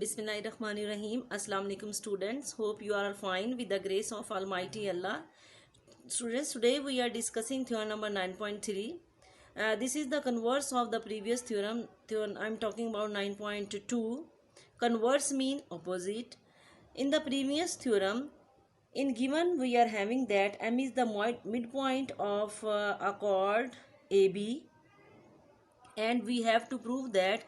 Bismillahirrahmanirrahim. Assalamu alaikum students. Hope you are fine with the grace of Almighty Allah. Students, today we are discussing theorem number 9.3. This is the converse of the previous theorem. I'm talking about 9.2. Converse mean opposite. In the previous theorem, in given we are having that M is the midpoint of a chord AB, and we have to prove that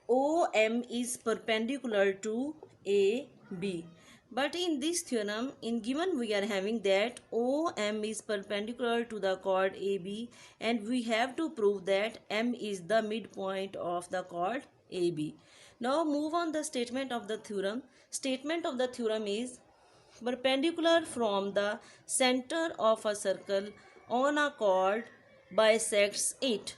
OM is perpendicular to AB. But in this theorem, in given we are having that OM is perpendicular to the chord AB, and we have to prove that M is the midpoint of the chord AB. Now move on the statement of the theorem. Statement of the theorem is perpendicular from the center of a circle on a chord bisects it.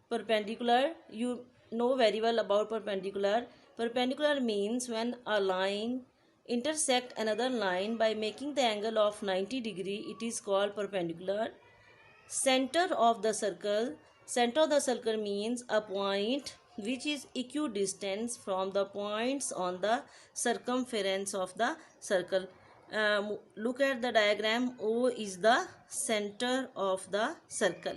Perpendicular, you know very well about perpendicular. Perpendicular means when a line intersect another line by making the angle of 90 degree, it is called perpendicular. Center of the circle means a point which is equidistant from the points on the circumference of the circle. Look at the diagram. O is the center of the circle.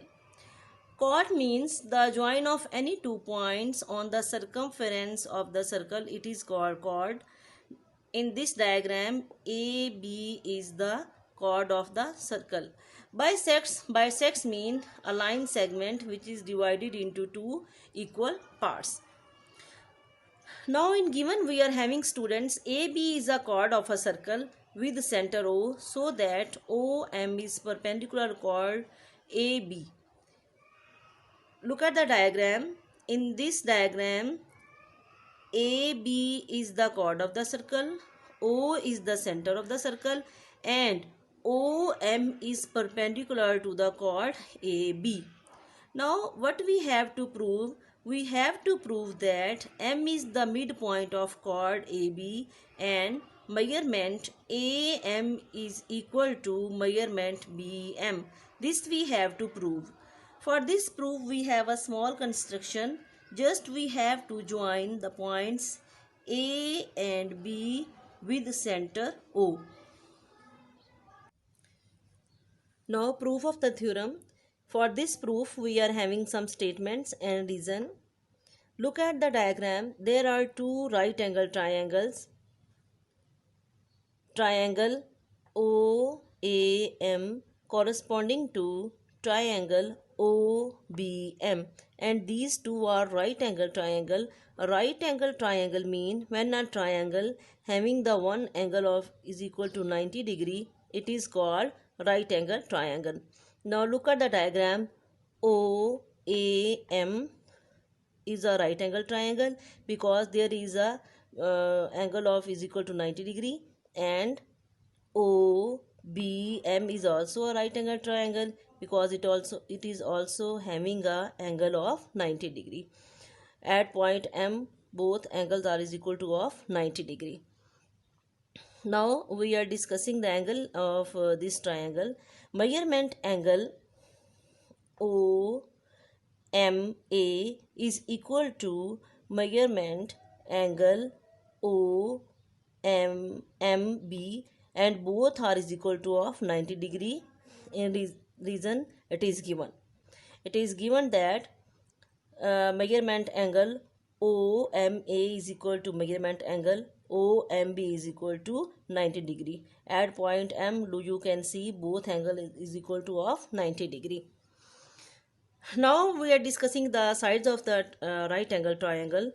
Chord means the join of any 2 points on the circumference of the circle. It is called chord. In this diagram, AB is the chord of the circle. Bisects mean a line segment which is divided into 2 equal parts. Now in given we are having students, AB is a chord of a circle with center O, so that OM is perpendicular chord AB. Look at the diagram. In this diagram, AB is the chord of the circle, O is the center of the circle, and OM is perpendicular to the chord AB. Now what we have to prove? We have to prove that M is the midpoint of chord AB and measurement AM is equal to measurement BM. This we have to prove. For this proof we have a small construction. Just we have to join the points A and B with center O. Now proof of the theorem. For this proof we are having some statements and reason. Look at the diagram. There are two right angle triangles. Triangle OAM corresponding to triangle OBM, and these two are right angle triangle. A right angle triangle mean when a triangle having the one angle of is equal to 90 degree, it is called right angle triangle. Now look at the diagram. OAM is a right angle triangle because there is a angle of is equal to 90 degree, and OBM is also a right angle triangle because it is also having a angle of 90 degree. At point M, both angles are is equal to of 90 degree. Now we are discussing the angle of this triangle. Measurement angle OMA is equal to measurement angle OMB, and both are is equal to of 90 degree. In reason it is given. It is given that measurement angle OMA is equal to measurement angle OMB is equal to 90 degree. At point M, you can see both angle is equal to of 90 degree. Now we are discussing the sides of the right angle triangle.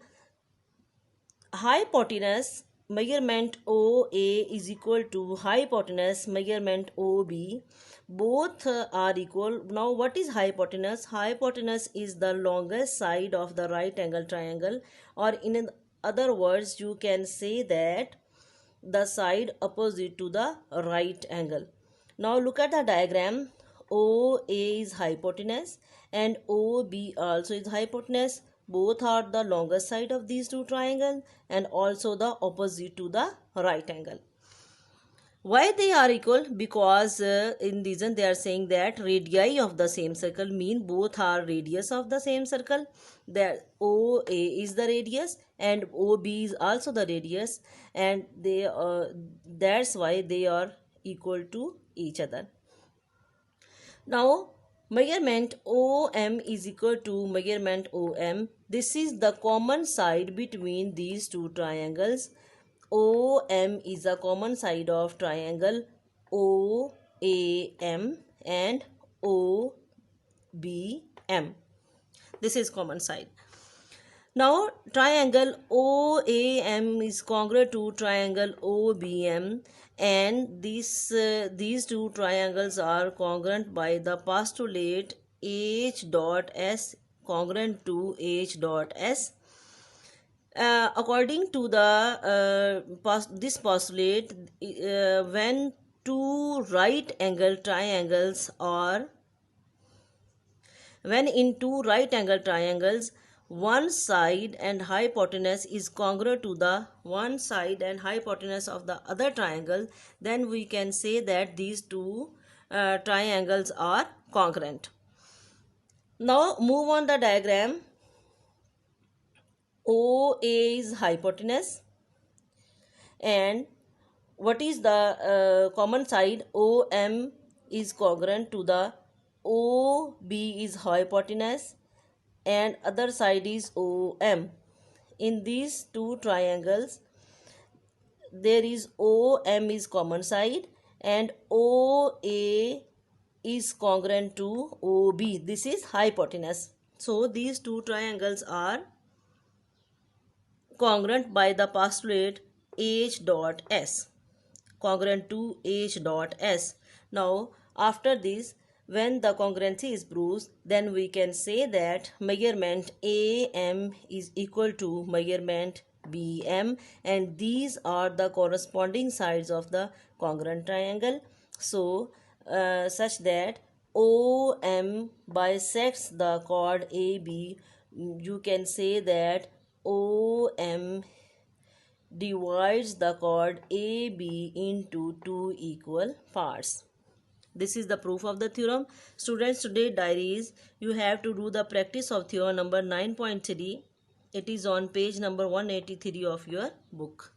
Hypotenuse measurement OA is equal to hypotenuse measurement OB. Both are equal. Now what is hypotenuse? Hypotenuse is the longest side of the right angle triangle, or in other words you can say that the side opposite to the right angle. Now look at the diagram. OA is hypotenuse and OB also is hypotenuse. Both are the longest side of these two triangles and also the opposite to the right angle. Why they are equal? Because in reason they are saying that radii of the same circle mean both are radius of the same circle. That OA is the radius and OB is also the radius, and they that's why they are equal to each other. Now measurement OM is equal to measurement OM. This is the common side between these two triangles. OM is the common side of triangle OAM and OBM. This is common side. Now triangle OAM is congruent to triangle OBM, and these two triangles are congruent by the postulate H dot S congruent to H dot S. According to the this postulate, when two right angle triangles are when in two right angle triangles one side and hypotenuse is congruent to the one side and hypotenuse of the other triangle, then we can say that these two triangles are congruent. Now move on the diagram. OA is hypotenuse, and what is the common side? OM is congruent to the OB is hypotenuse and other side is OM. In these two triangles there is OM is common side and OA is congruent to OB. This is hypotenuse. So these two triangles are congruent by the postulate H dot S, congruent to H dot S. Now after this, when the congruency is proved, then we can say that measurement AM is equal to measurement BM, and these are the corresponding sides of the congruent triangle. So such that OM bisects the chord AB. You can say that OM divides the chord AB into two equal parts. This is the proof of the theorem. Students, today diaries, you have to do the practice of theorem number 9.3. It is on page number 183 of your book.